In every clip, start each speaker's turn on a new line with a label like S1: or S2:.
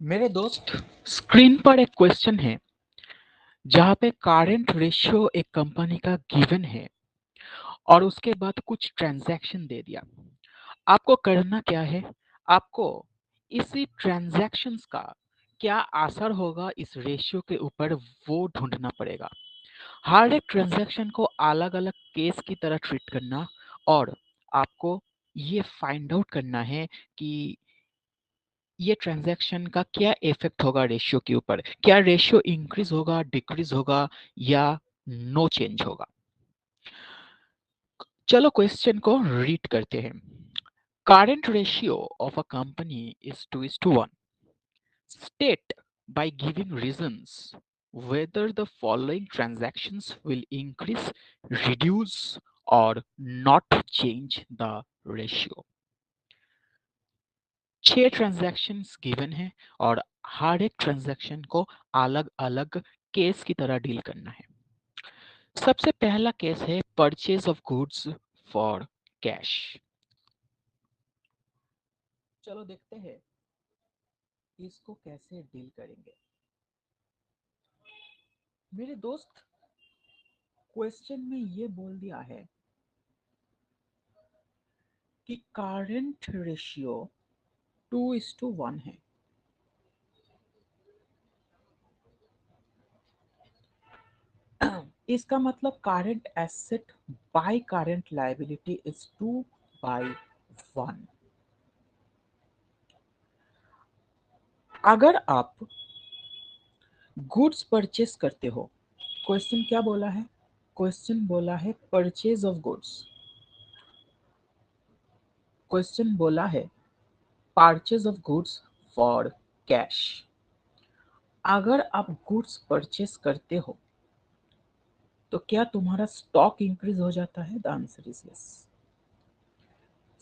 S1: मेरे दोस्त, स्क्रीन पर एक क्वेश्चन है जहाँ पे करंट रेशियो एक कंपनी का गिवन है और उसके बाद कुछ ट्रांजैक्शन दे दिया। आपको करना क्या है? आपको इसी ट्रांजैक्शंस का क्या असर होगा इस रेशियो के ऊपर, वो ढूंढना पड़ेगा। हर एक ट्रांजैक्शन को अलग अलग केस की तरह ट्रीट करना और आपको ये फाइंड आउट करना है कि ये ट्रांजैक्शन का क्या इफेक्ट होगा रेशियो के ऊपर। क्या रेशियो इंक्रीज होगा, डिक्रीज होगा या नो चेंज होगा। चलो क्वेश्चन को रीड करते हैं। Current ratio of a company is 2:1। State by giving reasons whether the following transactions will increase, reduce or not change the ratio। 6 transactions given है और हर एक ट्रांजैक्शन को अलग अलग केस की तरह डील करना है। सबसे पहला केस है purchase of goods for cash. चलो देखते हैं इसको कैसे डील करेंगे। मेरे दोस्त, क्वेश्चन में ये बोल दिया है कि करंट रेशियो 2:1 है। इसका मतलब current asset bye current liability is 2/1। अगर आप गुड्स परचेस करते हो, क्वेश्चन क्या बोला है? क्वेश्चन बोला है परचेज ऑफ गुड्स। क्वेश्चन बोला है purchase of goods for cash. अगर आप गुड्स परचेस करते हो तो क्या तुम्हारा स्टॉक इंक्रीज हो जाता है? The answer is yes.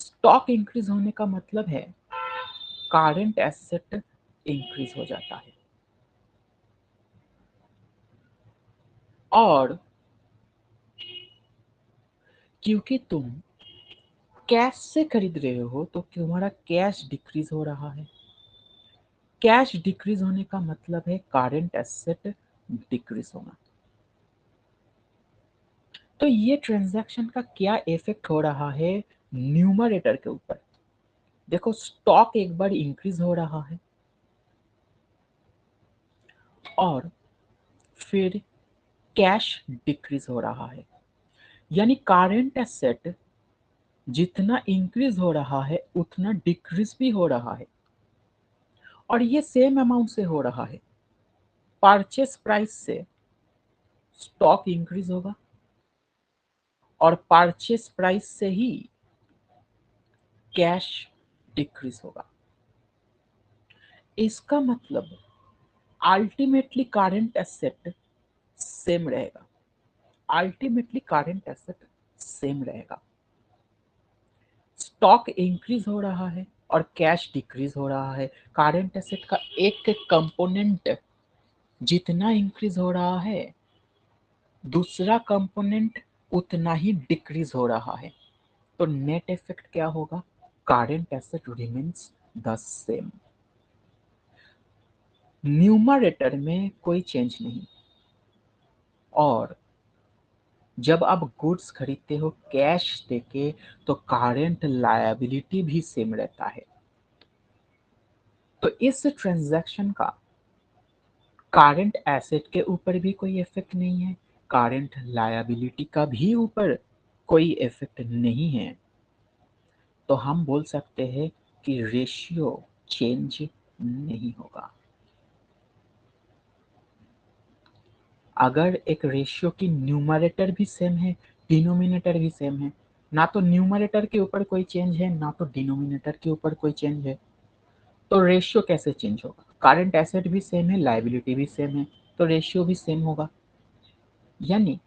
S1: Stock increase होने का मतलब है करंट एसेट इंक्रीज हो जाता है। और क्योंकि तुम कैश से खरीद रहे हो तो तुम्हारा कैश डिक्रीज हो रहा है। कैश डिक्रीज होने का मतलब है करंट एसेट डिक्रीज होना। तो ये ट्रांजैक्शन का क्या इफेक्ट हो रहा है न्यूमरेटर के ऊपर? देखो, स्टॉक एक बार इंक्रीज हो रहा है और फिर कैश डिक्रीज हो रहा है। यानी करंट एसेट जितना इंक्रीज हो रहा है उतना डिक्रीज भी हो रहा है। और ये सेम अमाउंट से हो रहा है। परचेस प्राइस से स्टॉक इंक्रीज होगा और परचेस प्राइस से ही कैश डिक्रीज होगा। इसका मतलब अल्टीमेटली करंट एसेट सेम रहेगा। अल्टीमेटली करंट एसेट सेम रहेगा। स्टॉक इंक्रीज हो रहा है और कैश डिक्रीज हो रहा है। करंट एसेट का एक एक कंपोनेंट जितना इंक्रीज हो रहा है, दूसरा कंपोनेंट उतना ही डिक्रीज हो रहा है। तो नेट इफेक्ट क्या होगा? Current asset remains the same. Numerator में कोई चेंज नहीं। और जब आप गुड्स खरीदते हो कैश देके तो करंट लायबिलिटी भी सेम रहता है। तो इस ट्रांजैक्शन का करंट एसेट के ऊपर भी कोई इफेक्ट नहीं है, करंट लायबिलिटी का भी ऊपर कोई इफेक्ट नहीं है। तो हम बोल सकते हैं कि रेशियो चेंज नहीं होगा। अगर एक रेशियो की न्यूमरेटर भी सेम है, डिनोमिनेटर भी सेम है, ना तो न्यूमरेटर के ऊपर कोई चेंज है ना तो डिनोमिनेटर के ऊपर कोई चेंज है, तो रेशियो कैसे चेंज होगा? करंट एसेट भी सेम है, लायबिलिटी भी सेम है, तो रेशियो भी सेम होगा। यानी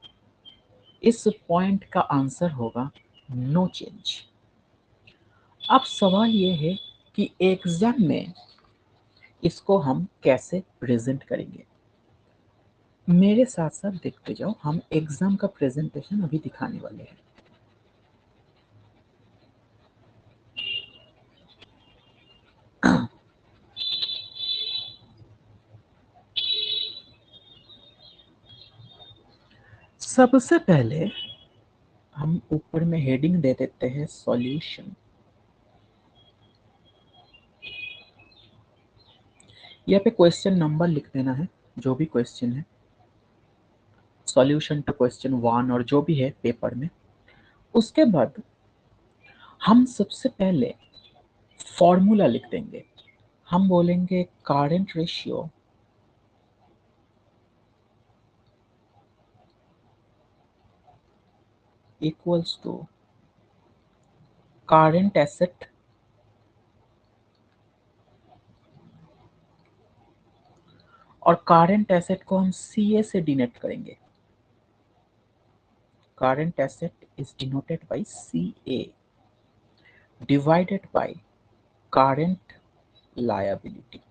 S1: इस पॉइंट का आंसर होगा नो चेंज। अब सवाल ये है कि एग्जाम में इसको हम कैसे प्रेजेंट करेंगे। मेरे साथ साथ देखते जाओ, हम एग्जाम का प्रेजेंटेशन अभी दिखाने वाले हैं। सबसे पहले हम ऊपर में हेडिंग दे देते हैं सॉल्यूशन। यहाँ पे क्वेश्चन नंबर लिख देना है, जो भी क्वेश्चन है, सॉल्यूशन टू क्वेश्चन 1 और जो भी है पेपर में। उसके बाद हम सबसे पहले फॉर्मूला लिख देंगे। हम बोलेंगे current ratio equals to current asset और करंट एसेट को हम सीए से डिनोट करेंगे। Current asset is denoted by CA divided by current liability.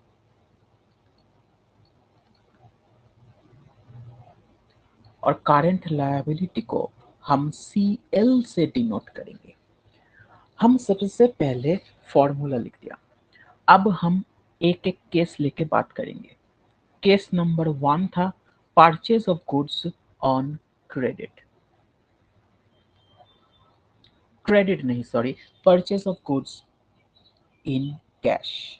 S1: और करंट लायबिलिटी को हम सीएल से डिनोट करेंगे। हम सबसे पहले फॉर्मूला लिख दिया। अब हम एक एक केस लेके बात करेंगे। केस नंबर 1 था purchase of goods on credit. Credit नहीं, sorry, purchase of goods in cash.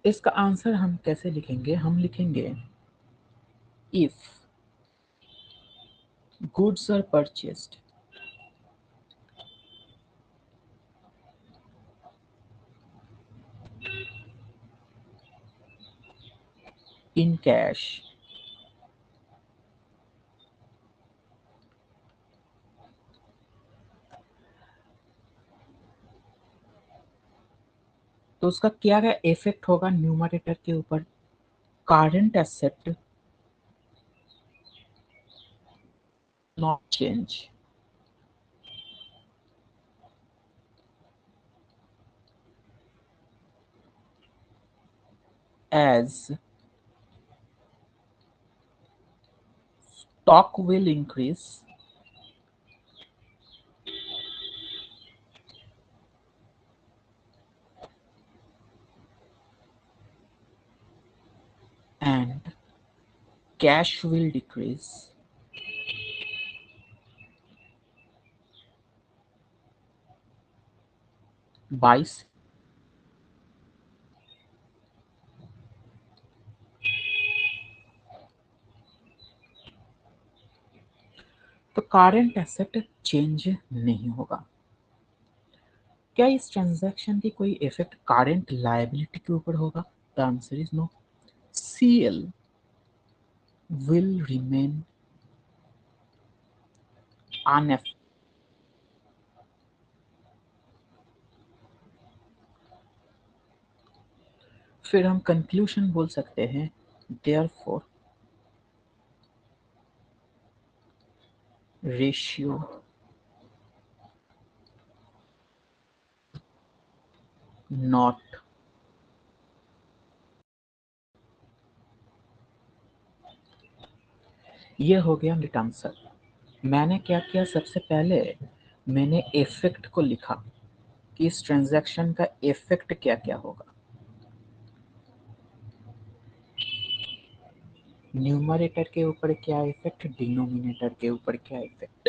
S1: इसका आंसर हम कैसे लिखेंगे? हम लिखेंगे if goods are purchased in cash तो उसका क्या क्या इफेक्ट होगा न्यूमरेटर के ऊपर? Current asset not change as stock will increase and cash will decrease by तो करंट एसेट चेंज नहीं होगा। क्या इस ट्रांजैक्शन की कोई इफेक्ट करंट लायबिलिटी के ऊपर होगा? The answer is no. CL will remain unaffected। फिर हम कंक्लूजन बोल सकते हैं therefore रेशियो नॉट। ये हो गया नेट आंसर। मैंने क्या किया? सबसे पहले मैंने इफेक्ट को लिखा कि इस ट्रांजैक्शन का इफेक्ट क्या क्या होगा। न्यूमरेटर के ऊपर क्या इफेक्ट, डिनोमिनेटर के ऊपर क्या इफेक्ट,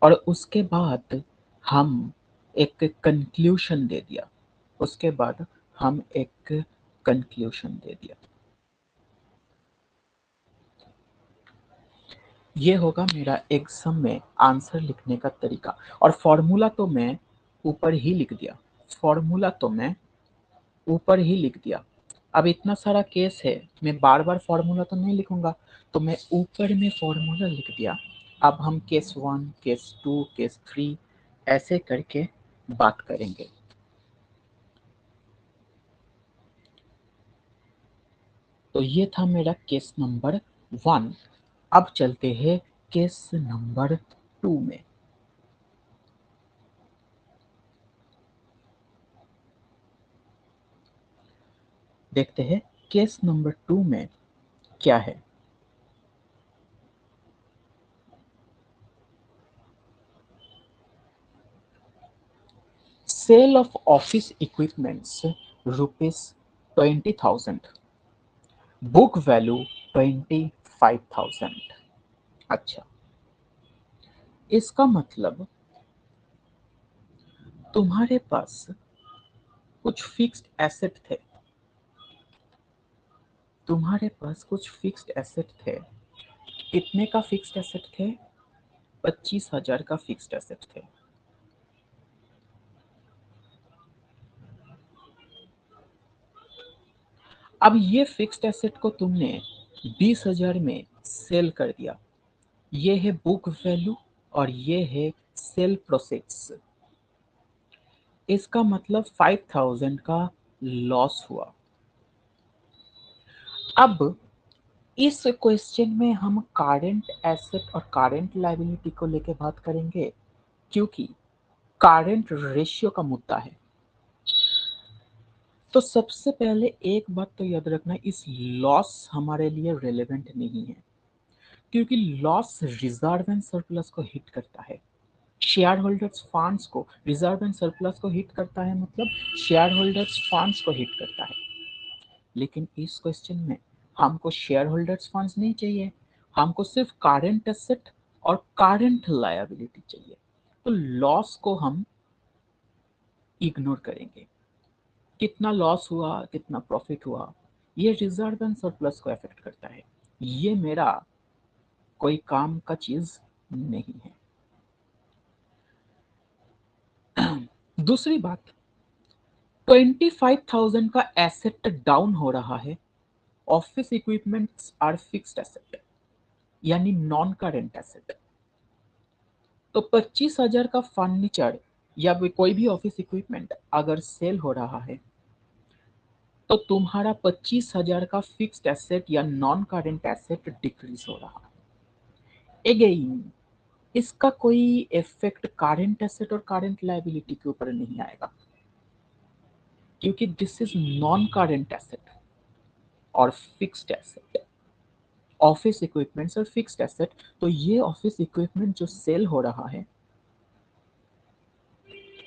S1: और उसके बाद हम एक कंक्लूजन दे दिया। उसके बाद हम एक कंक्लूजन दे दिया। ये होगा मेरा एग्जाम में आंसर लिखने का तरीका। और फॉर्मूला तो मैं ऊपर ही लिख दिया। फॉर्मूला तो मैं ऊपर ही लिख दिया। अब इतना सारा केस है, मैं बार बार फॉर्मूला तो नहीं लिखूंगा, तो मैं ऊपर में फॉर्मूला लिख दिया। अब हम केस 1, केस 2, केस 3 ऐसे करके बात करेंगे। तो ये था मेरा केस नंबर 1। अब चलते हैं केस नंबर 2 में। देखते हैं केस नंबर 2 में क्या है। Sale of office equipments rupees 20,000 book value 25,000। अच्छा, इसका मतलब तुम्हारे पास कुछ फिक्स्ड एसेट थे। तुम्हारे पास कुछ फिक्स्ड एसेट थे। कितने का फिक्स्ड एसेट थे? 25,000 का फिक्स्ड एसेट थे। अब ये फिक्स्ड एसेट को तुमने 20,000 में सेल कर दिया। ये है बुक वैल्यू और ये है सेल प्रोसेस। इसका मतलब 5,000 का लॉस हुआ। अब इस क्वेश्चन में हम करंट एसेट और करंट लायबिलिटी को लेकर बात करेंगे, क्योंकि करंट रेशियो का मुद्दा है। तो सबसे पहले एक बात तो याद रखना, इस लॉस हमारे लिए रेलेवेंट नहीं है, क्योंकि लॉस रिजर्व एंड सरप्लस को हिट करता है। शेयर होल्डर्स फंड्स को, रिजर्व एंड सरप्लस को हिट करता है, मतलब शेयर होल्डर्स फंड्स को हिट करता है। लेकिन इस क्वेश्चन में हमको शेयर होल्डर्स फंड्स नहीं चाहिए, हमको सिर्फ करंट एसेट और करंट लायबिलिटी चाहिए। तो लॉस को हम इग्नोर करेंगे। कितना लॉस हुआ, कितना प्रॉफिट हुआ, ये रिजर्व एंड सरप्लस को अफेक्ट करता है। ये मेरा कोई काम का चीज नहीं है। दूसरी बात, 25,000 का एसेट डाउन हो रहा है। Office equipments are fixed asset, यानी नॉन करंट एसेट। तो 25,000 का फर्नीचर या कोई भी ऑफिस इक्विपमेंट अगर सेल हो रहा है, तो तुम्हारा 25,000 का फिक्स्ड एसेट या नॉन करंट एसेट डिक्रीज हो रहा है। अगेन, इसका कोई इफेक्ट करंट एसेट और करंट लायबिलिटी के ऊपर नहीं आएगा, क्योंकि this is non current asset और फिक्स्ड एसेट। ऑफिस इक्विपमेंट्स और फिक्स्ड एसेट, तो ये ऑफिस इक्विपमेंट जो सेल हो रहा है,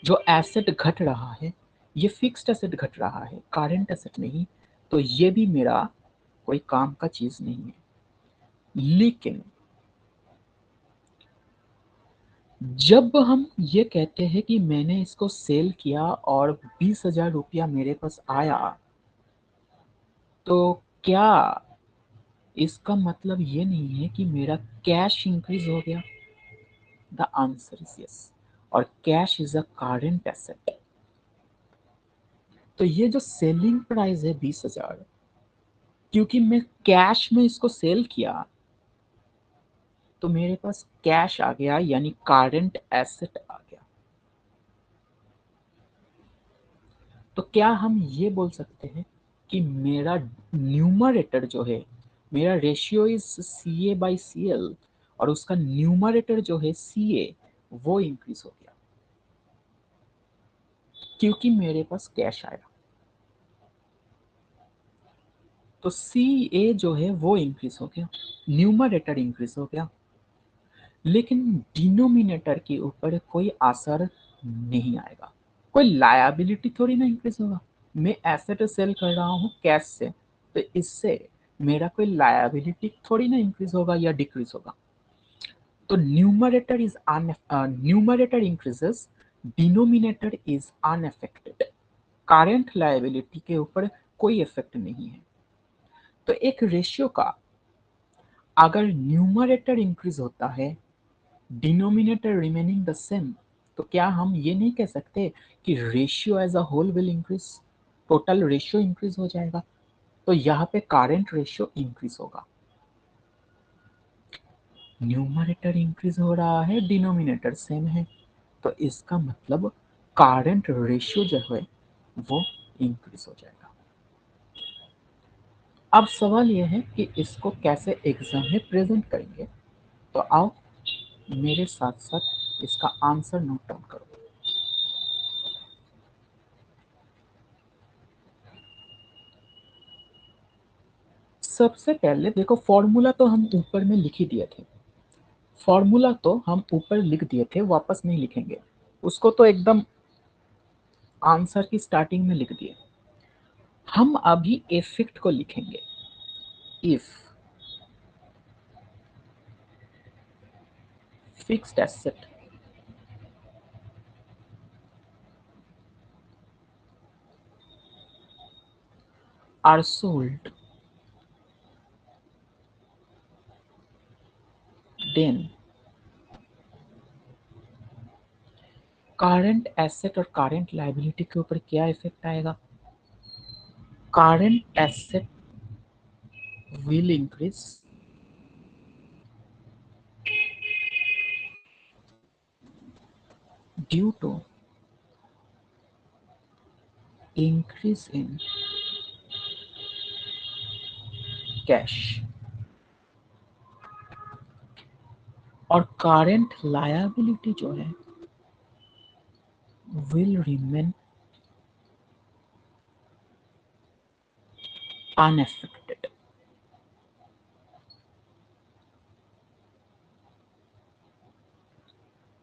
S1: जो एसेट घट रहा है, ये फिक्स्ड एसेट घट रहा है, करंट एसेट नहीं। तो ये भी मेरा कोई काम का चीज नहीं है। लेकिन जब हम ये कहते हैं कि मैंने इसको सेल किया और 20,000 रुपया मेरे पास आया, तो क्या इसका मतलब ये नहीं है कि मेरा कैश इंक्रीज हो गया? The answer is yes. और cash is a current asset. तो ये जो सेलिंग प्राइस है 20,000, क्योंकि मैं कैश में इसको सेल किया, तो मेरे पास कैश आ गया, यानी करंट एसेट आ गया। तो क्या हम ये बोल सकते हैं कि मेरा न्यूमरेटर जो है, मेरा ratio is C A by C L, और उसका न्यूमरेटर जो है सी ए, वो इंक्रीज हो गया क्योंकि मेरे पास कैश आया। तो सी ए जो है वो इंक्रीज हो गया, न्यूमरेटर इंक्रीज हो गया, लेकिन डिनोमिनेटर के ऊपर कोई असर नहीं आएगा। कोई लायबिलिटी थोड़ी ना इंक्रीज होगा। मैं एसेट सेल कर रहा हूँ कैश से, तो इससे मेरा कोई लायबिलिटी थोड़ी ना इंक्रीज होगा या डिक्रीज होगा। तो numerator increases, denominator is unaffected. Current liability के ऊपर कोई इफेक्ट नहीं है। तो एक रेशियो का अगर न्यूमरेटर इंक्रीज होता है, डिनोमिनेटर रिमेनिंग द सेम, तो क्या हम ये नहीं कह सकते कि ratio as a whole will increase, total ratio increase हो जाएगा? तो यहाँ पे करंट रेशियो इंक्रीज होगा। न्यूमरेटर इंक्रीज हो रहा है, डिनोमिनेटर सेम है, तो इसका मतलब करंट रेशियो जो है वो इंक्रीज हो जाएगा। अब सवाल यह है कि इसको कैसे एग्जाम में प्रेजेंट करेंगे। तो आओ मेरे साथ साथ इसका आंसर नोट डाउन करो। सबसे पहले देखो, फॉर्मूला तो हम ऊपर में लिख ही दिए थे। फॉर्मूला तो हम ऊपर लिख दिए थे, वापस नहीं लिखेंगे उसको, तो एकदम आंसर की स्टार्टिंग में लिख दिए। हम अभी इफेक्ट को लिखेंगे। if fixed asset are sold, then current asset और करंट लायबिलिटी के ऊपर क्या इफेक्ट आएगा? Current asset will increase due to increase in cash, और करंट लायबिलिटी जो है विल रिमेन अनएफेक्टेड।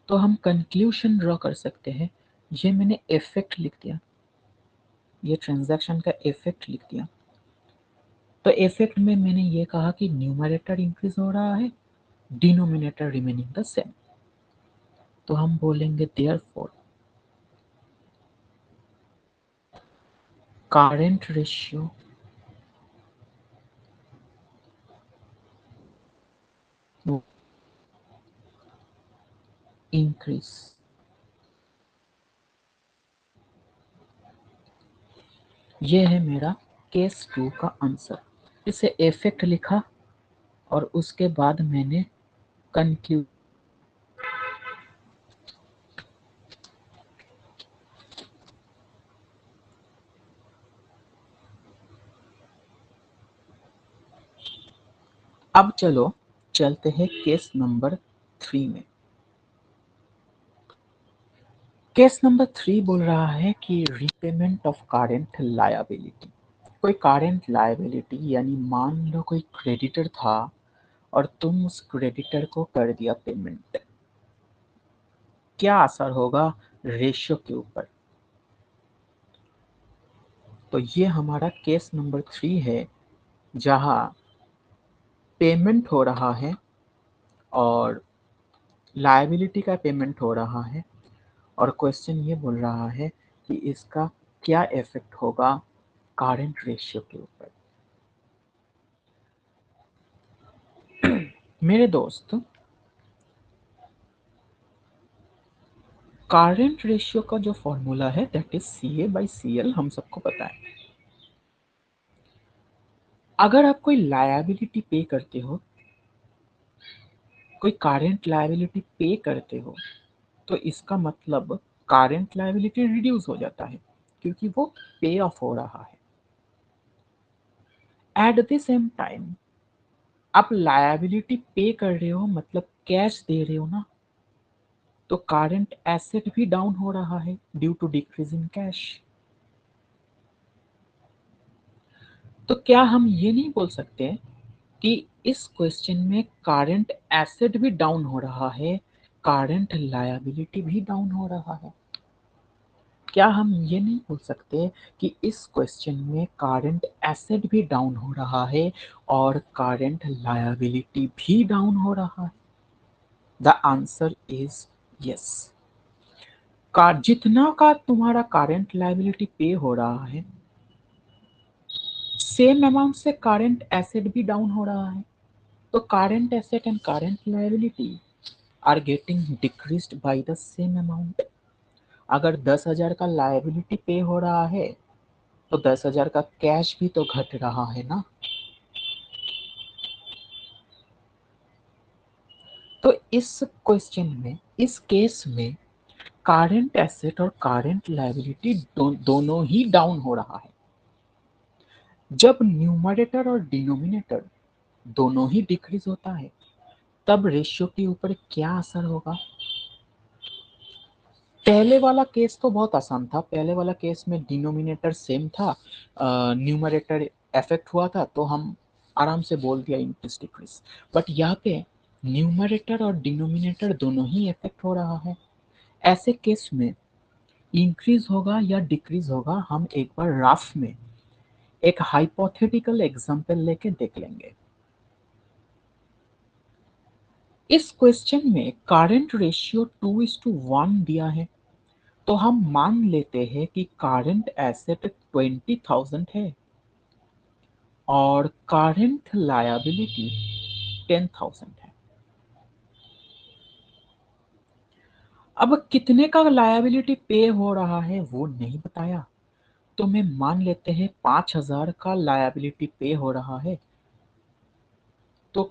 S1: तो हम कंक्लूजन ड्रॉ कर सकते हैं, ये मैंने इफेक्ट लिख दिया, ये ट्रांजैक्शन का इफेक्ट लिख दिया। तो इफेक्ट में मैंने ये कहा कि न्यूमरेटर इंक्रीज हो रहा है, डिनोमिनेटर रिमेनिंग द सेम। तो हम बोलेंगे देयरफॉर करंट रेशियो इंक्रीज। ये है मेरा केस 2 का आंसर। इसे इफेक्ट लिखा और उसके बाद मैंने कंक्लूड। अब चलो चलते हैं केस नंबर 3 में। केस नंबर 3 बोल रहा है कि रीपेमेंट ऑफ करंट लायबिलिटी। कोई करंट लायबिलिटी यानी मान लो कोई क्रेडिटर था और तुम उस क्रेडिटर को कर दिया पेमेंट, क्या असर होगा रेशियो के ऊपर? तो ये हमारा केस नंबर 3 है, जहां पेमेंट हो रहा है और लायबिलिटी का पेमेंट हो रहा है, और क्वेश्चन ये बोल रहा है कि इसका क्या इफेक्ट होगा करंट रेशियो के ऊपर। मेरे दोस्त, करंट रेशियो का जो फॉर्मूला है दैट इज CA/CL, हम सबको पता है। अगर आप कोई लायबिलिटी पे करते हो, कोई करंट लायबिलिटी पे करते हो, तो इसका मतलब करंट लायबिलिटी रिड्यूस हो जाता है क्योंकि वो पे ऑफ हो रहा है। एट द सेम टाइम आप लायबिलिटी पे कर रहे हो मतलब कैश दे रहे हो ना, तो करंट एसेट भी डाउन हो रहा है due to decrease in cash. तो क्या हम ये नहीं बोल सकते कि इस क्वेश्चन में करंट एसेट भी डाउन हो रहा है, करंट लायबिलिटी भी डाउन हो रहा है? क्या हम ये नहीं बोल सकते कि इस क्वेश्चन में करंट एसेट भी डाउन हो रहा है और करंट लायबिलिटी भी डाउन हो रहा है? The answer is yes. का जितना का तुम्हारा करंट लायबिलिटी पे हो रहा है, सेम अमाउंट से करंट एसेट भी डाउन हो रहा है। तो current asset and current liability are getting decreased by the same amount. अगर 10,000 का लायबिलिटी पे हो रहा है तो 10,000 का कैश भी तो घट रहा है ना। तो इस क्वेश्चन में, इस केस में करंट एसेट और करंट लायबिलिटी दोनों ही डाउन हो रहा है। जब न्यूमरेटर और डिनोमिनेटर दोनों ही डिक्रीज होता है, तब रेशियो के ऊपर क्या असर होगा? पहले वाला केस तो बहुत आसान था। पहले वाला केस में डिनोमिनेटर सेम था, न्यूमरेटर इफेक्ट हुआ था, तो हम आराम से बोल दिया इंक्रीज डिक्रीज। बट यहाँ पे न्यूमरेटर और डिनोमिनेटर दोनों ही इफेक्ट हो रहा है। ऐसे केस में इंक्रीज होगा या डिक्रीज होगा, हम एक बार रफ में एक हाइपोथेटिकल एग्जांपल लेके देख लेंगे। इस क्वेश्चन में करंट रेशियो 2:1 दिया है, तो हम मान लेते हैं कि करंट एसेट 20,000 है और करंट लायबिलिटी 10,000 है। अब कितने का लायबिलिटी पे हो रहा है वो नहीं बताया, तो मैं मान लेते हैं 5,000 का लायबिलिटी पे हो रहा है, तो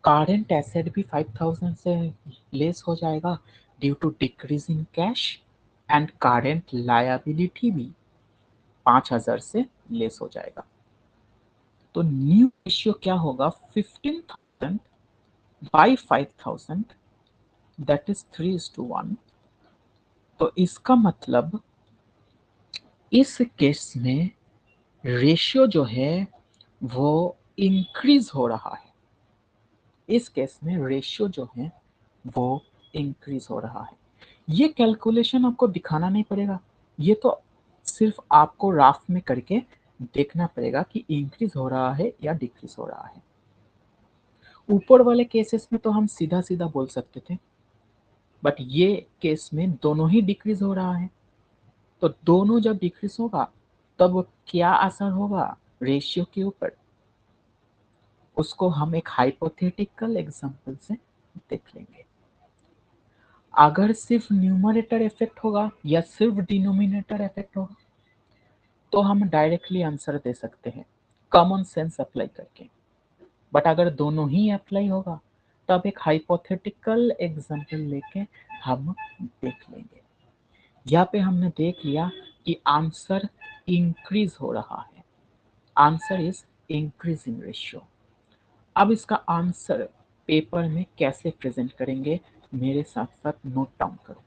S1: करंट एसेट भी 5,000 से लेस हो जाएगा due to decrease in cash, and current liability भी 5,000 से लेस हो जाएगा। तो न्यू रेशियो क्या होगा, 15,000 बाई 5,000, दैट इज 3:1। तो इसका मतलब इस केस में रेशियो जो है वो इंक्रीज हो रहा है। इस केस में रेशियो जो है वो इंक्रीज हो रहा है। ये कैलकुलेशन आपको दिखाना नहीं पड़ेगा, ये तो सिर्फ आपको राफ में करके देखना पड़ेगा कि इंक्रीज हो रहा है या डिक्रीज हो रहा है। ऊपर वाले केसेस में तो हम सीधा सीधा बोल सकते थे, बट ये केस में दोनों ही डिक्रीज हो रहा है, तो दोनों जब डिक्रीज होगा तब क्या असर होगा रेशियो के ऊपर, उसको हम एक हाइपोथेटिकल एग्जांपल से देख लेंगे। अगर सिर्फ न्यूमरेटर इफेक्ट होगा या सिर्फ डिनोमिनेटर इफेक्ट होगा, तो हम डायरेक्टली आंसर दे सकते हैं कॉमन सेंस अप्लाई करके। बट अगर दोनों ही अप्लाई होगा तब एक हाइपोथेटिकल एग्जांपल लेके हम देख लेंगे। यहाँ पे हमने देख लिया कि आंसर इंक्रीज हो रहा है, आंसर इज इंक्रीजिंग रेशियो। अब इसका आंसर पेपर में कैसे प्रेजेंट करेंगे, मेरे साथ साथ नोट डाउन करो।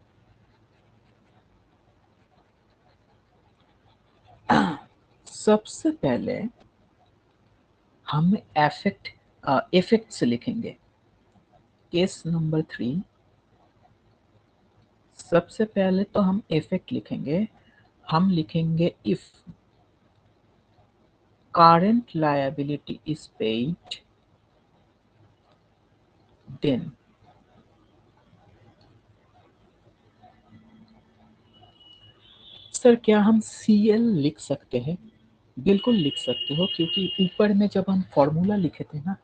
S1: सबसे पहले हम इफेक्ट्स लिखेंगे। केस नंबर 3, सबसे पहले तो हम इफेक्ट लिखेंगे। हम लिखेंगे if current liability is paid, then sir क्या हम CL लिख सकते हैं? बिल्कुल लिख सकते हो, क्योंकि ऊपर में जब हम फॉर्मूला लिखे थे ना,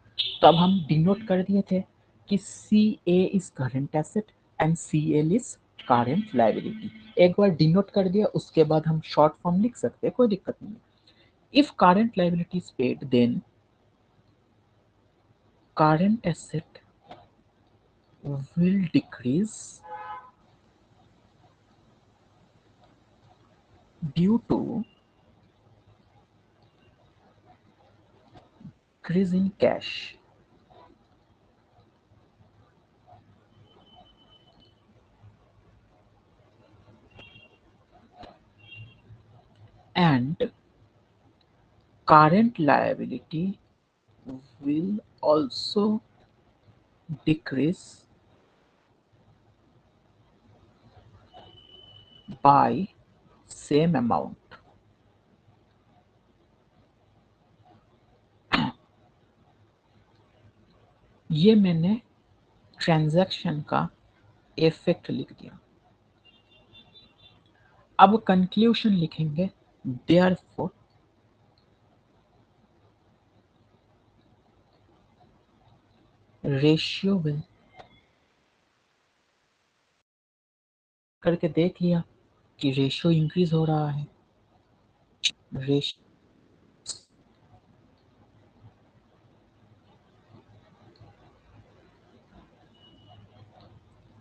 S1: तब हम डिनोट कर दिए थे कि CA is current asset and CL is current liability. एक बार डिनोट कर दिया, उसके बाद हम शॉर्ट फॉर्म लिख सकते हैं, कोई दिक्कत नहीं। If current liability is paid, then current asset will decrease due to decrease in cash, and current liability will also decrease by same amount. ये मैंने ट्रांजैक्शन का इफेक्ट लिख दिया। अब कंक्लूजन लिखेंगे, देयरफॉर रेशियो विल, करके देख लिया कि रेशियो इंक्रीज हो रहा है। रेशियो,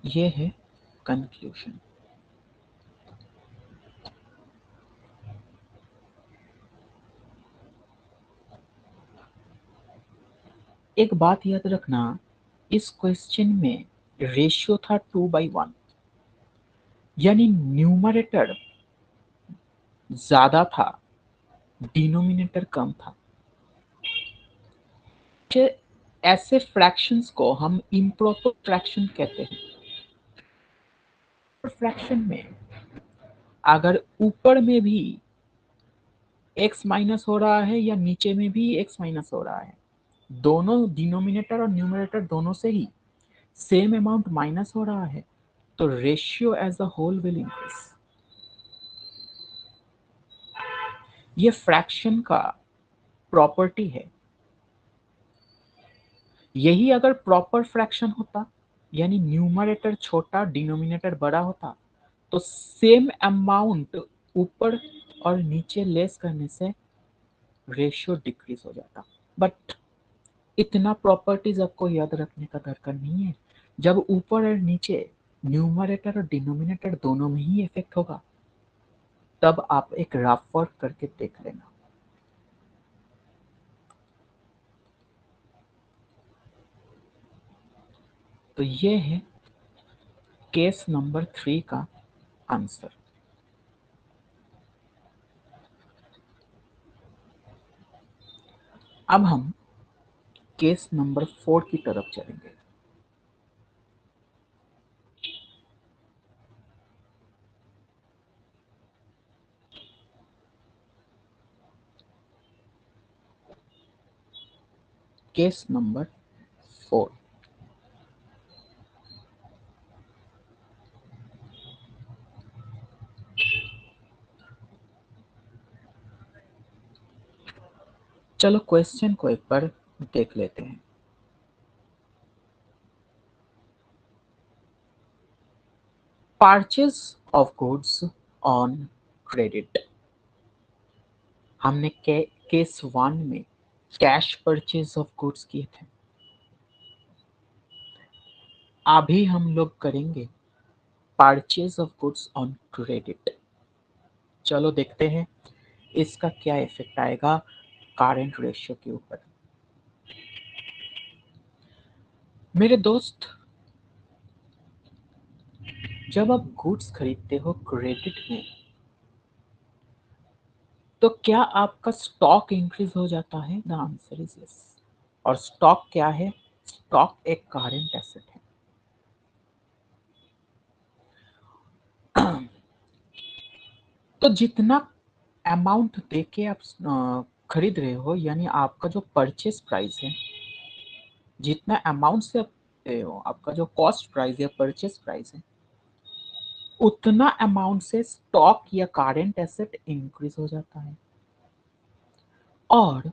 S1: ये है कंक्लूजन। एक बात याद रखना, इस क्वेश्चन में रेशियो था 2:1, यानी न्यूमरेटर ज्यादा था, डिनोमिनेटर कम था। ऐसे फ्रैक्शंस को हम इम्प्रॉपर फ्रैक्शन कहते हैं। फ्रैक्शन में अगर ऊपर में भी एक्स माइनस हो रहा है या नीचे में भी एक्स माइनस हो रहा है, दोनों डिनोमिनेटर और न्यूमरेटर दोनों से ही सेम अमाउंट माइनस हो रहा है, तो ratio as a whole will increase. ये फ्रैक्शन का प्रॉपर्टी है। यही अगर प्रॉपर फ्रैक्शन होता, यानी न्यूमरेटर छोटा डिनोमिनेटर बड़ा होता, तो सेम अमाउंट ऊपर और नीचे लेस करने से रेशियो डिक्रीज हो जाता। बट इतना प्रॉपर्टीज आपको याद रखने का दरकार नहीं है। जब ऊपर और नीचे न्यूमरेटर और डिनोमिनेटर दोनों में ही इफेक्ट होगा, तब आप एक रफ वर्क करके देख लेना। तो ये है केस नंबर 3 का आंसर। अब हम केस नंबर 4 की तरफ चलेंगे। Case number 4। चलो क्वेश्चन को एक बार देख लेते हैं। Purchase of goods on credit. हमने केस 1 में कैश परचेज ऑफ गुड्स किए थे। अभी हम लोग करेंगे purchase of goods on credit. चलो देखते हैं इसका क्या इफेक्ट आएगा करंट रेशियो के ऊपर। मेरे दोस्त, जब आप गुड्स खरीदते हो क्रेडिट में, तो क्या आपका स्टॉक इंक्रीज हो जाता है? The answer is yes. और स्टॉक क्या है? स्टॉक एक करंट एसेट है। तो जितना अमाउंट देके आप खरीद रहे हो, यानी आपका जो परचेस प्राइस है, जितना अमाउंट से आप दे रहे हो, आपका जो कॉस्ट प्राइस या परचेस प्राइस है, उतना अमाउंट से स्टॉक या करंट एसेट इंक्रीज हो जाता है। और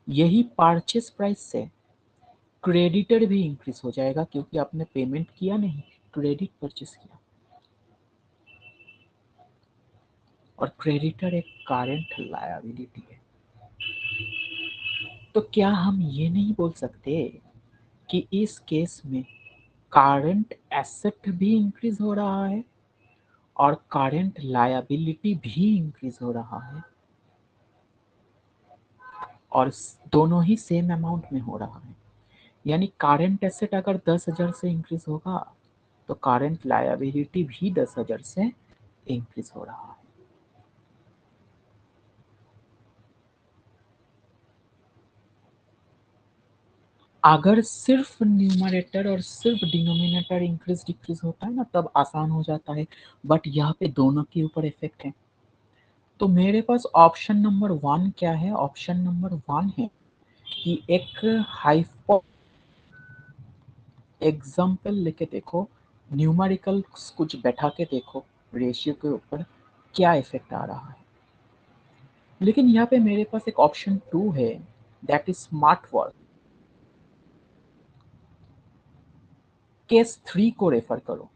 S1: यही परचेस प्राइस से क्रेडिटर भी इंक्रीज हो जाएगा, क्योंकि आपने पेमेंट किया नहीं, क्रेडिट परचेस किया। और क्रेडिटर एक करंट लायबिलिटी है। तो क्या हम ये नहीं बोल सकते कि इस केस में करंट एसेट भी इंक्रीज हो रहा है और करंट लायबिलिटी भी इंक्रीज हो रहा है, और दोनों ही सेम अमाउंट में हो रहा है। यानी करंट एसेट अगर 10,000 से इंक्रीज होगा, तो करंट लायबिलिटी भी 10,000 से इंक्रीज हो रहा है। अगर सिर्फ न्यूमरेटर और सिर्फ डिनोमिनेटर इंक्रीज डिक्रीज होता है ना, तब आसान हो जाता है। बट यहाँ पे दोनों के ऊपर इफेक्ट है। तो मेरे पास ऑप्शन नंबर 1 क्या है? ऑप्शन नंबर 1 है कि एक हाइपो एग्जाम्पल लेके देखो, न्यूमेरिकल कुछ बैठा के देखो रेशियो के ऊपर क्या इफेक्ट आ रहा है। लेकिन यहाँ पे मेरे पास एक ऑप्शन 2 है, that is smart work. Case 3 को रेफर करो।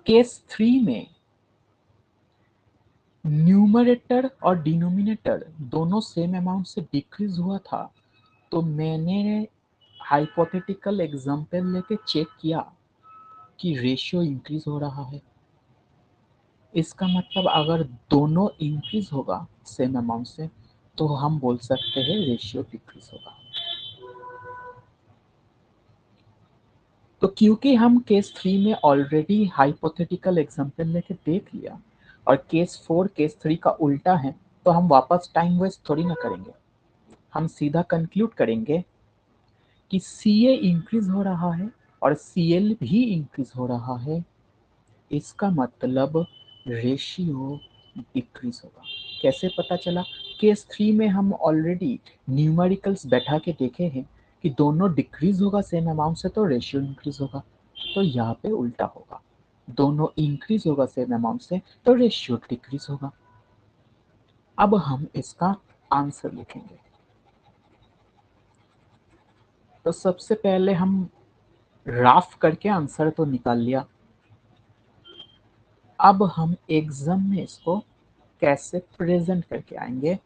S1: केस 3 में न्यूमरेटर और डिनोमिनेटर दोनों सेम अमाउंट से डिक्रीज हुआ था, तो मैंने हाइपोथेटिकल एग्जांपल लेके चेक किया कि रेशियो इंक्रीज हो रहा है। इसका मतलब अगर दोनों इंक्रीज होगा सेम अमाउंट से, तो हम बोल सकते हैं रेशियो डिक्रीज होगा। तो क्योंकि हम केस 3 में ऑलरेडी हाइपोथेटिकल एग्जांपल लेके देख लिया, और केस 4 केस 3 का उल्टा है, तो हम वापस टाइम वेस्ट थोड़ी ना करेंगे। हम सीधा कंक्लूड करेंगे कि सीए इंक्रीज हो रहा है और सीएल भी इंक्रीज हो रहा है। इसका मतलब रेशियो डिक्रीज होगा। कैसे पता चला? केस 3 में हम ऑलरेडी न्यूमेरिकल्स बैठा के देखे हैं कि दोनों डिक्रीज होगा सेम अमाउंट से तो रेशियो इंक्रीज होगा, तो यहाँ पे उल्टा होगा, दोनों इंक्रीज होगा सेम अमाउंट से तो रेशियो डिक्रीज होगा। अब हम इसका आंसर लिखेंगे। तो सबसे पहले हम राफ करके आंसर तो निकाल लिया, अब हम एग्जाम में इसको कैसे प्रेजेंट करके आएंगे।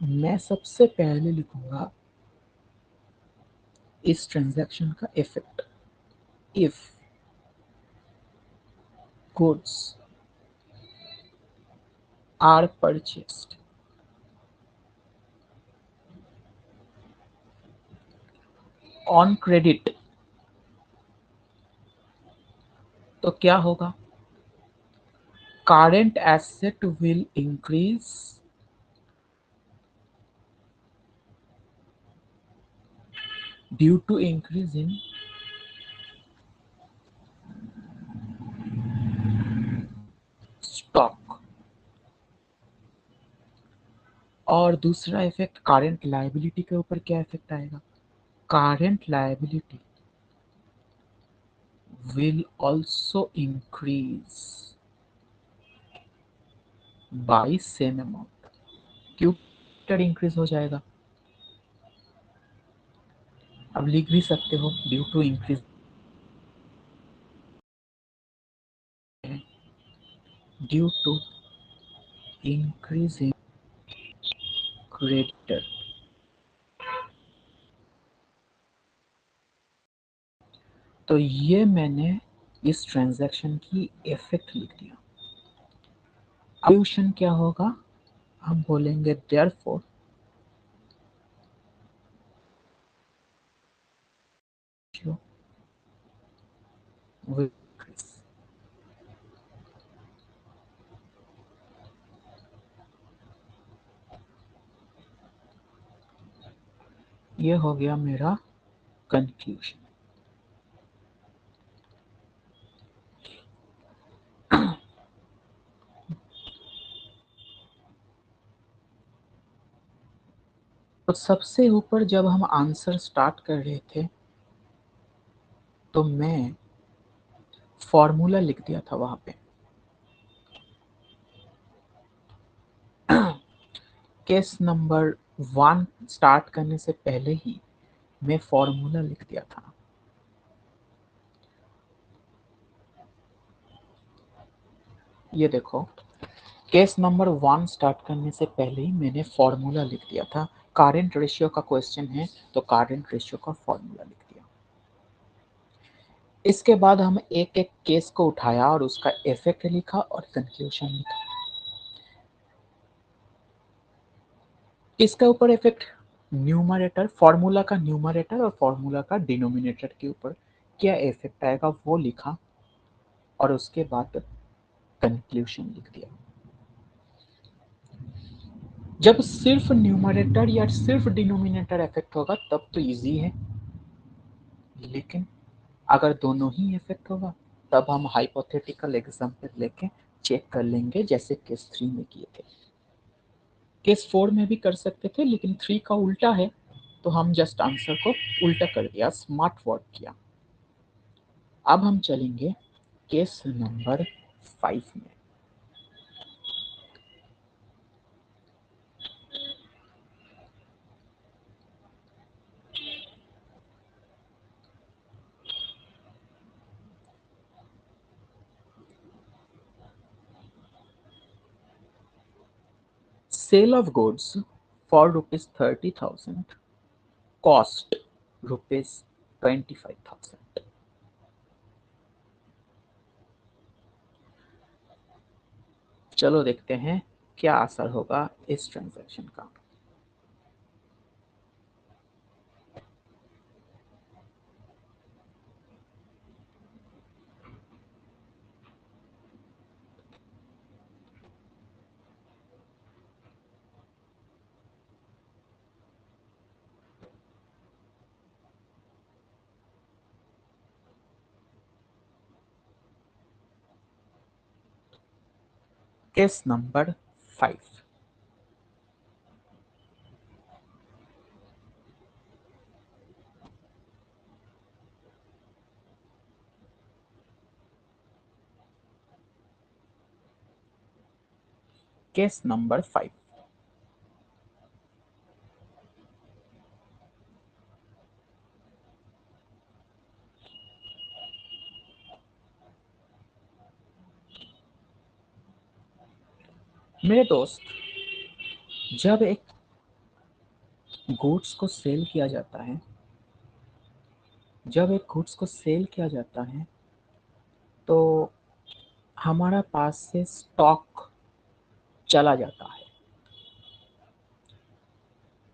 S1: मैं सबसे पहले लिखूंगा इस ट्रांजैक्शन का effect. If goods are purchased on credit, तो क्या होगा? current asset will increase due to increase in stock। और दूसरा इफेक्ट करंट लायबिलिटी के ऊपर क्या इफेक्ट आएगा? Current liability will also increase by same amount। क्यों इंक्रीज हो जाएगा? अब लिख भी सकते हो due to increase, due to increase in creditor. तो ये मैंने इस ट्रांजैक्शन की इफेक्ट लिख दिया। सॉल्यूशन क्या होगा? हम बोलेंगे देयरफॉर will increase। ये हो गया मेरा कंक्लूजन। तो सबसे ऊपर जब हम आंसर स्टार्ट कर रहे थे तो मैं फॉर्मूला लिख दिया था वहां पे। केस नंबर 1 स्टार्ट करने से पहले ही मैं फॉर्मूला लिख दिया था। ये देखो, केस नंबर 1 स्टार्ट करने से पहले ही मैंने फॉर्मूला लिख दिया था। करंट रेशियो का क्वेश्चन है तो करंट रेशियो का फॉर्मूला लिख दिया। इसके बाद हम एक एक केस को उठाया और उसका इफेक्ट लिखा और कंक्लूजन लिखा। इसके ऊपर इफेक्ट न्यूमरेटर, फॉर्मूला का न्यूमरेटर और फॉर्मूला का डिनोमिनेटर के ऊपर क्या इफेक्ट आएगा वो लिखा और उसके बाद कंक्लूजन लिख दिया। जब सिर्फ न्यूमरेटर या सिर्फ डिनोमिनेटर इफेक्ट होगा तब तो इजी है, लेकिन अगर दोनों ही इफेक्ट होगा तब हम हाइपोथेटिकल एग्जांपल लेके चेक कर लेंगे, जैसे केस 3 में किए थे। केस 4 में भी कर सकते थे लेकिन 3 का उल्टा है तो हम जस्ट आंसर को उल्टा कर दिया, स्मार्ट वर्क किया। अब हम चलेंगे केस नंबर 5 में। Sale of goods for ₹30,000 cost ₹25,000। चलो देखते हैं क्या असर होगा इस ट्रांजैक्शन का। Case number 5। Case number 5। मेरे दोस्त, जब एक गुड्स को सेल किया जाता है, तो हमारा पास से स्टॉक चला जाता है।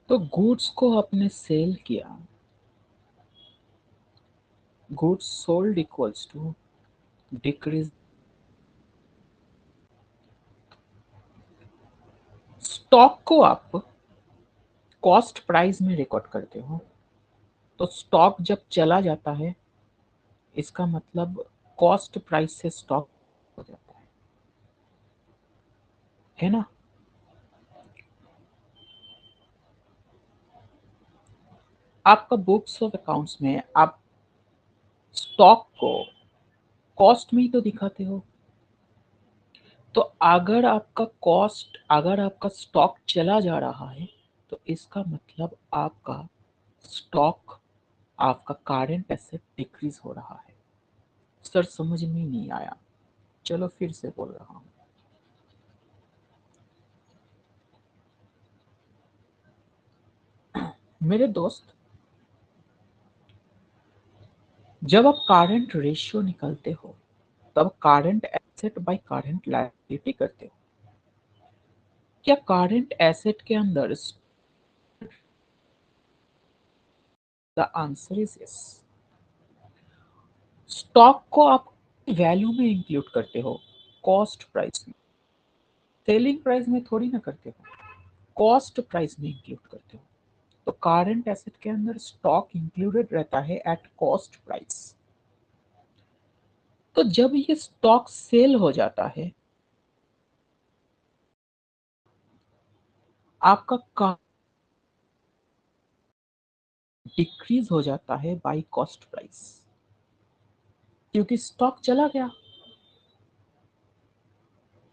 S1: तो गुड्स को आपने सेल किया, goods sold equals to decrease. Stock को आप कॉस्ट प्राइस में रिकॉर्ड करते हो, तो स्टॉक जब चला जाता है इसका मतलब कॉस्ट प्राइस से स्टॉक हो जाता है ना। आपका बुक्स ऑफ अकाउंट्स में आप स्टॉक को कॉस्ट में ही तो दिखाते हो। तो अगर आपका स्टॉक चला जा रहा है तो इसका मतलब आपका स्टॉक, आपका करंट एसेट डिक्रीज हो रहा है। सर समझ में नहीं आया, चलो फिर से बोल रहा हूँ। मेरे दोस्त, जब आप करंट रेशियो निकालते हो तब current asset bye current liability करते हो। क्या करंट एसेट के अंदर? The answer is yes. Stock को आप वैल्यू में इंक्लूड करते हो, कॉस्ट प्राइस में। सेलिंग प्राइस में थोड़ी ना करते हो, कॉस्ट प्राइस में इंक्लूड करते हो। तो करंट एसेट के अंदर स्टॉक इंक्लूडेड रहता है एट कॉस्ट प्राइस। तो जब ये स्टॉक सेल हो जाता है, आपका डिक्रीज हो जाता है बाय कॉस्ट प्राइस, क्योंकि स्टॉक चला गया।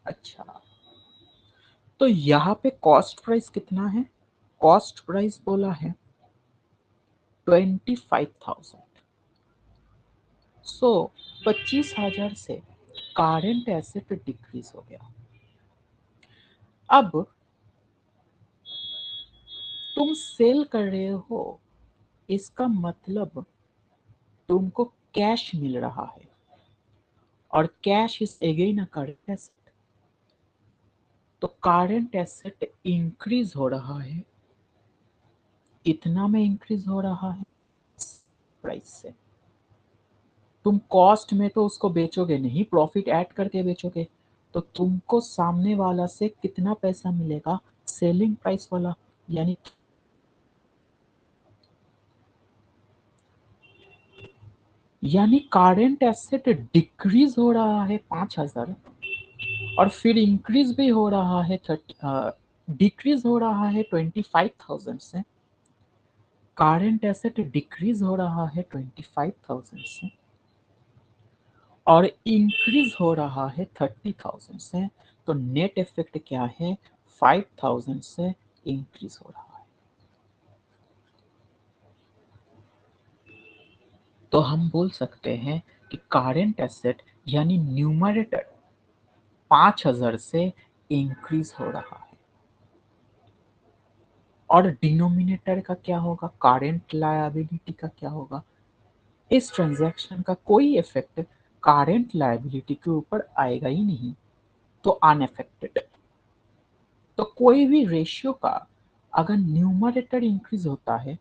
S1: अच्छा, तो यहाँ पे कॉस्ट प्राइस कितना है? कॉस्ट प्राइस बोला है 25,000। सो 25,000 से करंट एसेट डिक्रीज हो गया। अब तुम सेल कर रहे हो, इसका मतलब तुमको कैश मिल रहा है, और cash is again a current asset. तो करंट एसेट इंक्रीज हो रहा है, इतना में इंक्रीज हो रहा है प्राइस से। तुम कॉस्ट में तो उसको बेचोगे नहीं, प्रॉफिट ऐड करके बेचोगे। तो तुमको सामने वाला से कितना पैसा मिलेगा? सेलिंग प्राइस वाला। यानी करंट एसेट डिक्रीज हो रहा है 5,000, और फिर इंक्रीज भी हो रहा है डिक्रीज हो रहा है 25,000 से। करंट एसेट डिक्रीज हो रहा है 25,000 से, और इंक्रीज हो रहा है 30,000 से। तो नेट इफेक्ट क्या है? 5,000 से इंक्रीज हो रहा है। तो हम बोल सकते हैं कि करंट एसेट यानी न्यूमरेटर 5,000 से इंक्रीज हो रहा है, और डिनोमिनेटर का क्या होगा? करंट लायबिलिटी का क्या होगा? इस ट्रांजैक्शन का कोई इफेक्ट करंट लायबिलिटी के ऊपर आएगा ही नहीं, तो अनअफेक्टेड। तो कोई भी रेशियो का अगर न्यूमरेटर इंक्रीज होता है,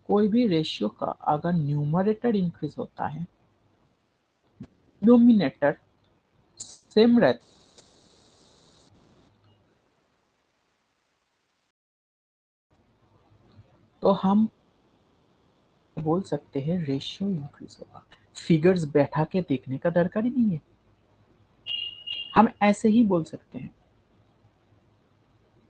S1: कोई भी रेशियो का अगर न्यूमरेटर इंक्रीज होता है, डिनोमिनेटर सेम रहता, तो हम बोल सकते हैं रेशियो इंक्रीज होगा। फिगर्स बैठा के देखने का दरकार ही नहीं है, हम ऐसे ही बोल सकते हैं।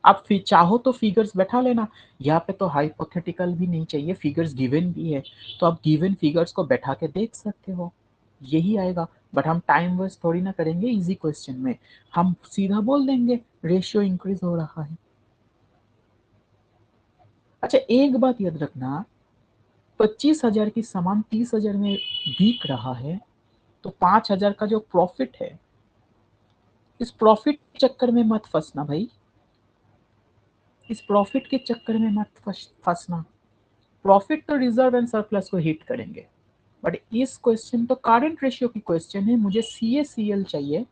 S1: आप चाहो तो फिगर्स बैठा लेना, यहाँ पे तो हाइपोथेटिकल भी नहीं चाहिए, फिगर्स गिवन भी है, तो आप गिवन फिगर्स को बैठा के देख सकते हो, यही आएगा। बट हम टाइम वेस्ट थोड़ी ना करेंगे इजी क्वेश्चन में, हम सीधा बोल देंगे रेशियो इंक्रीज हो रहा है। अच्छा एक बात याद रखना, 25,000 की सामान 30,000 में बिक रहा है, तो 5,000 का जो प्रॉफिट है, इस प्रॉफिट चक्कर में मत फंसना भाई, इस प्रॉफिट के चक्कर में मत फंसना। प्रॉफिट तो रिजर्व एंड सरप्लस को हिट करेंगे, बट इस क्वेश्चन तो करंट रेशियो की क्वेश्चन है, मुझे CACL चाहिए,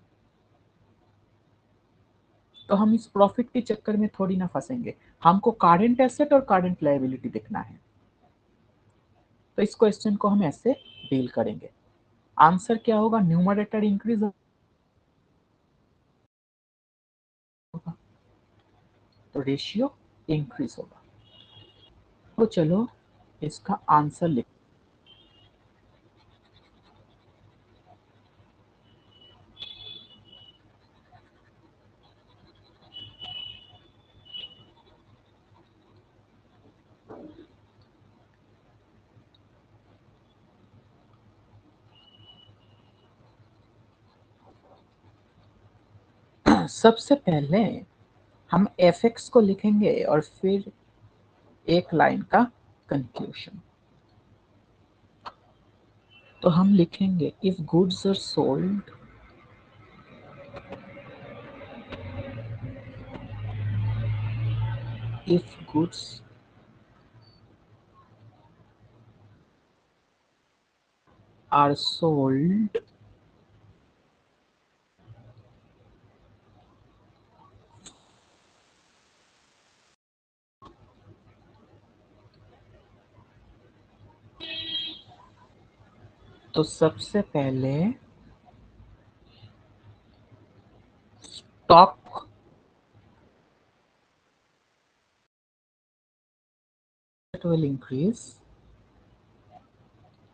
S1: तो हम इस प्रॉफिट के चक्कर में थोड़ी ना फंसेंगे, हमको करंट एसेट और करंट लायबिलिटी देखना है। तो इस क्वेश्चन को हम ऐसे डील करेंगे। आंसर क्या होगा, न्यूमरेटर इंक्रीज होगा तो रेशियो इंक्रीज होगा। तो चलो इसका आंसर लिख, सबसे पहले हम fx को लिखेंगे और फिर एक लाइन का कंक्लूजन। तो हम लिखेंगे if goods are sold if goods are sold तो सबसे पहले stock will increase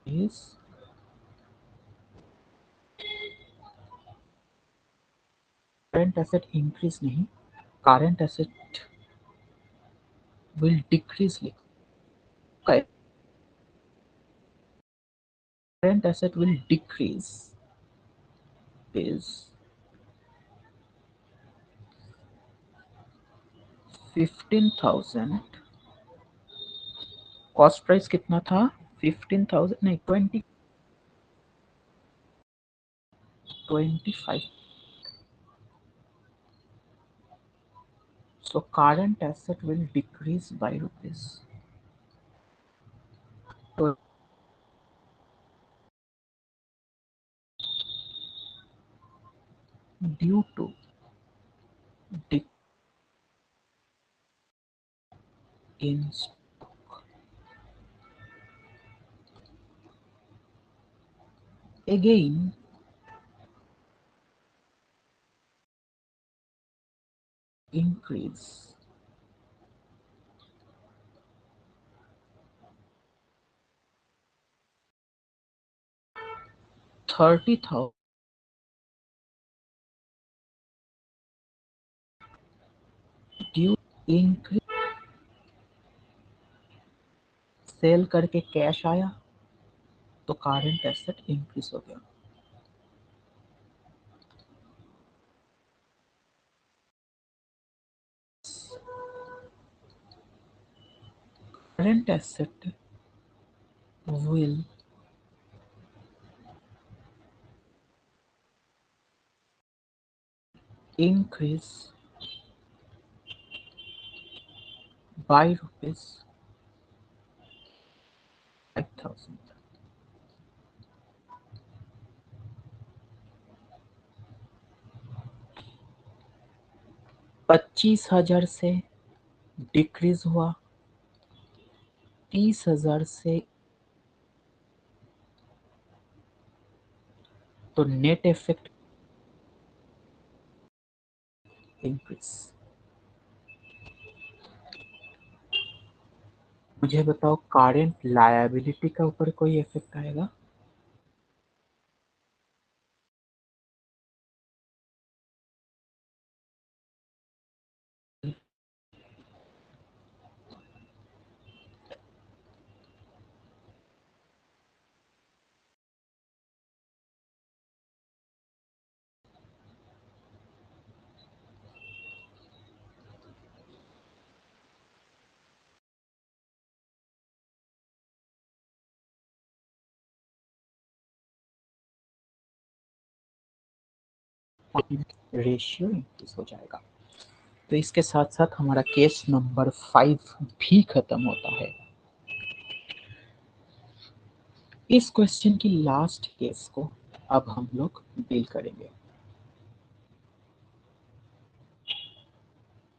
S1: is current asset increase नहीं, current asset will decrease लिखो, current asset will decrease is 15,000, cost price कितना था 15,000 नहीं 25, so current asset will decrease by rupees, so due to decrease in stock, again increase 30,000 due increase, cell करके cash आया तो current asset increase हो गया। Current asset will increase by rupees 5,000, 25,000 से decrease हुआ 30,000 से, तो नेट इफेक्ट इंक्रीज। मुझे बताओ करंट लायबिलिटी का ऊपर कोई इफेक्ट आएगा? रेशियो इंक्रीज हो जाएगा। तो इसके साथ साथ हमारा केस नंबर 5 भी खत्म होता है। इस क्वेश्चन की लास्ट केस को अब हम लोग डील करेंगे।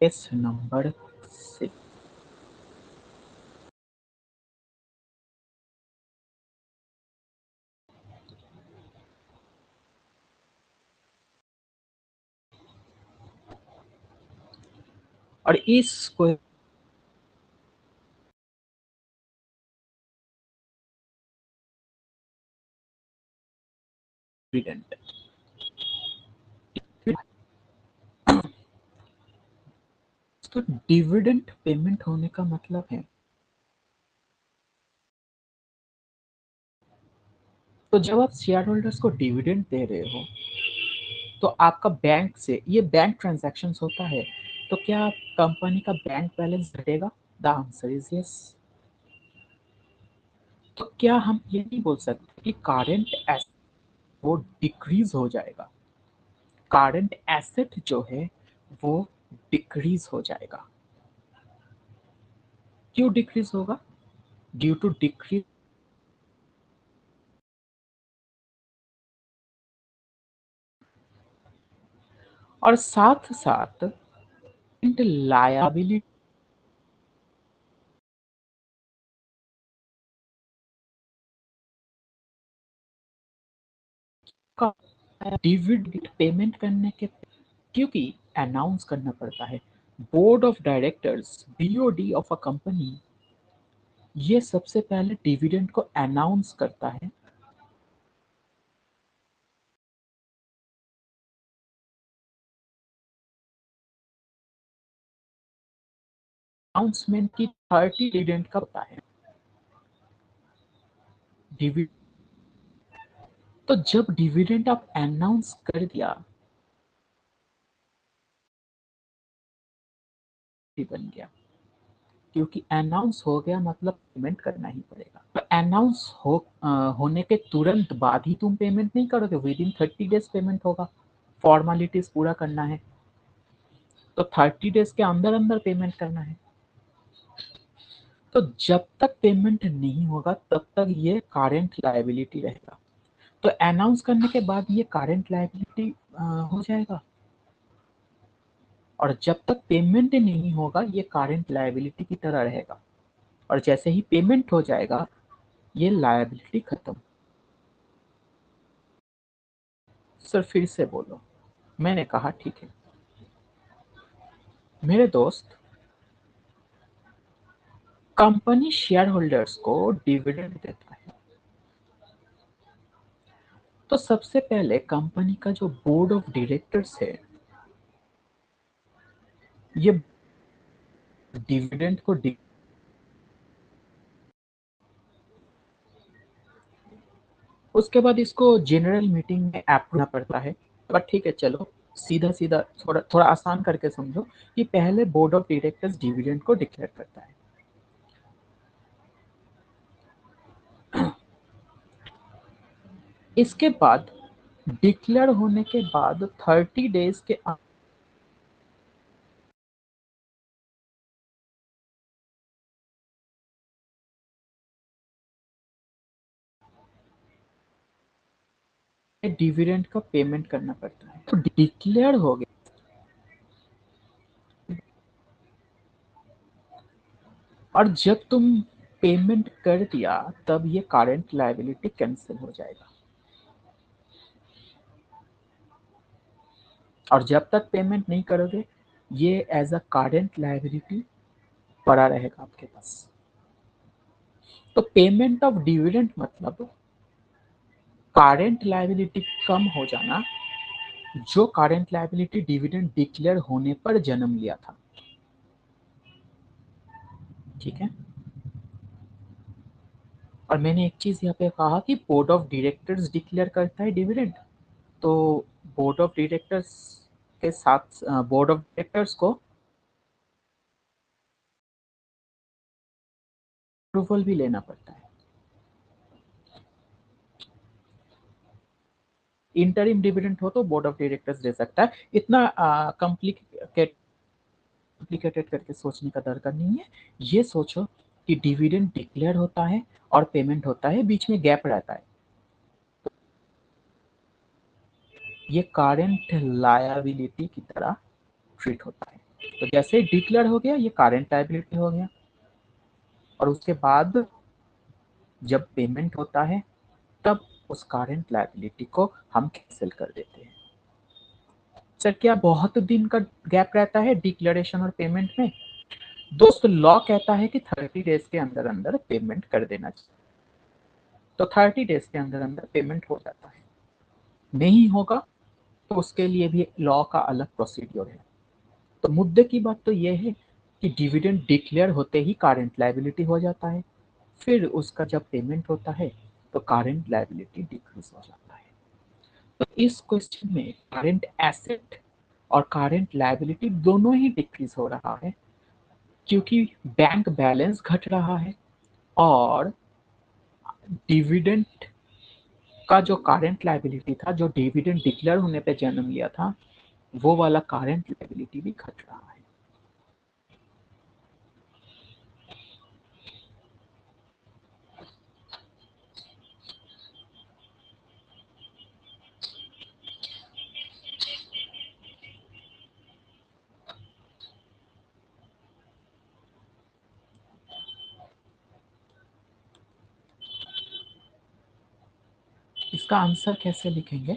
S1: Case number 6। और इस डिविडेंड तो डिविडेंड पेमेंट होने का मतलब है, तो जब आप शेयर होल्डर्स को डिविडेंड दे रहे हो तो आपका बैंक से ये बैंक ट्रांजैक्शन होता है, तो क्या कंपनी का बैंक बैलेंस घटेगा? The answer is yes. तो क्या हम ये नहीं बोल सकते कि करंट एसेट वो डिक्रीज हो जाएगा? करंट एसेट जो है वो डिक्रीज हो जाएगा। क्यों डिक्रीज होगा? Due to decrease. और साथ साथ लायबिलिटी का डिविडेंड पेमेंट करने के, क्योंकि अनाउंस करना पड़ता है। Board of directors BOD of a company ये सबसे पहले डिविडेंड को अनाउंस करता है। अनाउंसमेंट की 30 डिविडेंड का होता है डिविडेंड। तो जब डिविडेंड आप अनाउंस कर दिया बन गया, क्योंकि अनाउंस हो गया मतलब पेमेंट करना ही पड़ेगा। तो अनाउंस होने के तुरंत बाद ही तुम पेमेंट नहीं करोगे, विद इन 30 डेज पेमेंट होगा। फॉर्मेलिटीज पूरा करना है तो 30 डेज के अंदर अंदर पेमेंट करना है। तो जब तक पेमेंट नहीं होगा तब तक ये करंट लायबिलिटी रहेगा। तो अनाउंस करने के बाद ये करंट लायबिलिटी हो जाएगा, और जब तक पेमेंट नहीं होगा ये करंट लायबिलिटी की तरह रहेगा। और जैसे ही पेमेंट हो जाएगा ये लायबिलिटी खत्म। सर फिर से बोलो। मैंने कहा ठीक है। मेरे दोस्त, कंपनी शेयर होल्डर्स को डिविडेंड देता है, तो सबसे पहले कंपनी का जो बोर्ड ऑफ डायरेक्टर्स है ये डिविडेंड को उसके बाद इसको जनरल मीटिंग में अप्रूव पड़ता है। बट ठीक है, चलो सीधा सीधा थोड़ा थोड़ा आसान करके समझो कि पहले बोर्ड ऑफ डायरेक्टर्स डिविडेंड को डिक्लेयर करता है। इसके बाद डिक्लेयर होने के बाद 30 डेज के डिविडेंड का पेमेंट करना पड़ता है। तो डिक्लेयर हो गया, और जब तुम पेमेंट कर दिया तब ये करंट लायबिलिटी कैंसिल हो जाएगा। और जब तक पेमेंट नहीं करोगे ये एज अ करंट लायबिलिटी पड़ा रहेगा आपके पास। तो पेमेंट ऑफ डिविडेंड मतलब करंट लायबिलिटी कम हो जाना, जो करंट लायबिलिटी डिविडेंड डिक्लेयर होने पर जन्म लिया था। ठीक है। और मैंने एक चीज यहाँ पे कहा कि बोर्ड ऑफ डायरेक्टर्स डिक्लेयर करता है डिविडेंड, तो बोर्ड ऑफ डायरेक्टर्स के साथ बोर्ड ऑफ डायरेक्टर्स को अप्रूवल भी लेना पड़ता है। इंटरिम डिविडेंड हो तो बोर्ड ऑफ डायरेक्टर्स दे सकता है। इतना कॉम्प्लिकेटेड करके सोचने का दरकार नहीं है। ये सोचो कि डिविडेंड डिक्लेयर होता है और पेमेंट होता है, बीच में गैप रहता है, ये करंट लायबिलिटी की तरह ट्रीट होता है। तो जैसे डिक्लेयर हो गया ये करंट लायबिलिटी हो गया, और उसके बाद जब पेमेंट होता है तब उस करंट लायबिलिटी को हम कैंसिल कर देते हैं। सर क्या बहुत दिन का गैप रहता है डिक्लेरेशन और पेमेंट में? दोस्त लॉ कहता है कि 30 डेज के अंदर अंदर पेमेंट कर देना चाहिए, तो 30 डेज के अंदर अंदर पेमेंट हो जाता है। नहीं होगा तो उसके लिए भी लॉ का अलग प्रोसीड्योर है। तो मुद्दे की बात तो यह है कि डिविडेंड डिक्लेयर होते ही करंट लायबिलिटी हो जाता है, फिर उसका जब पेमेंट होता है तो करंट लायबिलिटी डिक्रीज हो जाता है। तो इस क्वेश्चन में करंट एसेट और करंट लायबिलिटी दोनों ही डिक्रीज हो रहा है, क्योंकि बैंक बैलेंस घट रहा है और डिविडेंड का जो करंट लायबिलिटी था, जो डिविडेंड डिक्लेयर होने पे जन्म लिया था, वो वाला करंट लायबिलिटी भी घट रहा है। इसका आंसर कैसे लिखेंगे?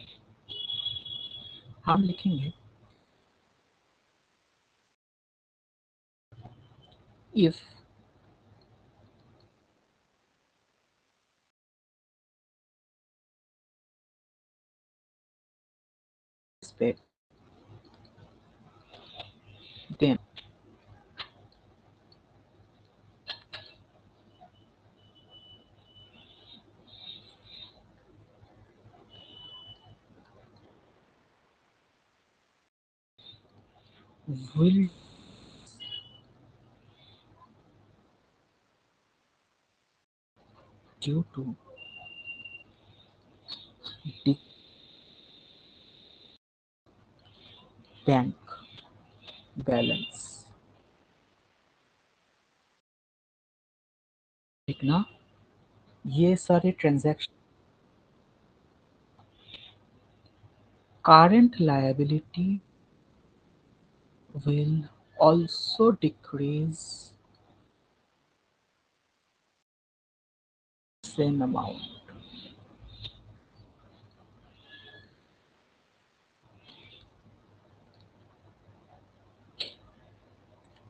S1: हम लिखेंगे if paid, then will due to the bank balance। ठीक ना? ये सारे transaction current liability will also decrease same amount।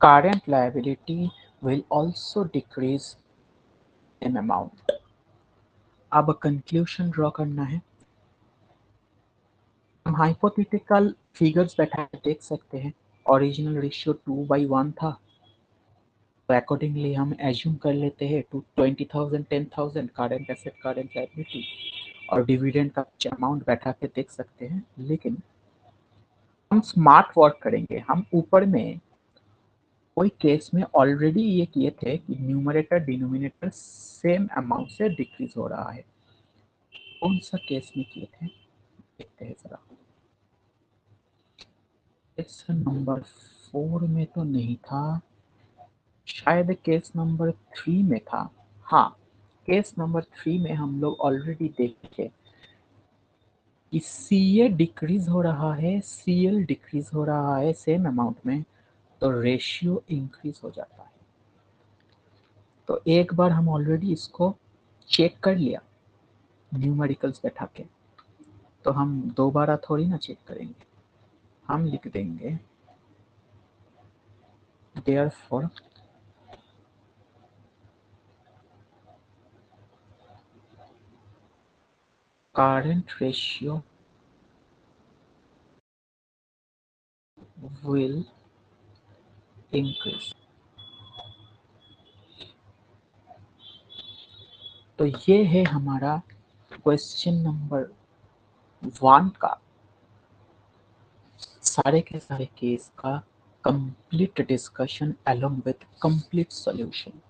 S1: Current liability will also decrease same amount। अब कंक्लूजन ड्रॉ करना है। हम हाइपोथेटिकल फिगर्स बैठा के देख सकते हैं। ओरिजिनल रेशियो 2/1 था, तो अकॉर्डिंगली हम एज्यूम कर लेते हैं 20,000 10,000 करंट एसेट करंट लायबिलिटी, और डिविडेंड का कुछ अमाउंट बैठा के देख सकते हैं। लेकिन हम स्मार्ट वर्क करेंगे। हम ऊपर में कोई केस में ऑलरेडी ये किए थे कि न्यूमरेटर डिनोमिनेटर सेम अमाउंट से डिक्रीज हो रहा है। कौन सा केस में किए थे देखते हैं जरा। केस नंबर 4 में तो नहीं था, शायद केस नंबर 3 में था। हाँ, केस नंबर 3 में हम लोग ऑलरेडी देखे कि CA डिक्रीज हो रहा है, CL डिक्रीज हो रहा है सेम अमाउंट में, तो रेशियो इंक्रीज हो जाता है। तो एक बार हम ऑलरेडी इसको चेक कर लिया न्यूमेरिकल्स बैठा के, तो हम दोबारा थोड़ी ना चेक करेंगे। हम लिख देंगे therefore current ratio will increase। तो ये है हमारा क्वेश्चन नंबर 1 का सारे के सारे केस का complete discussion along with complete solution.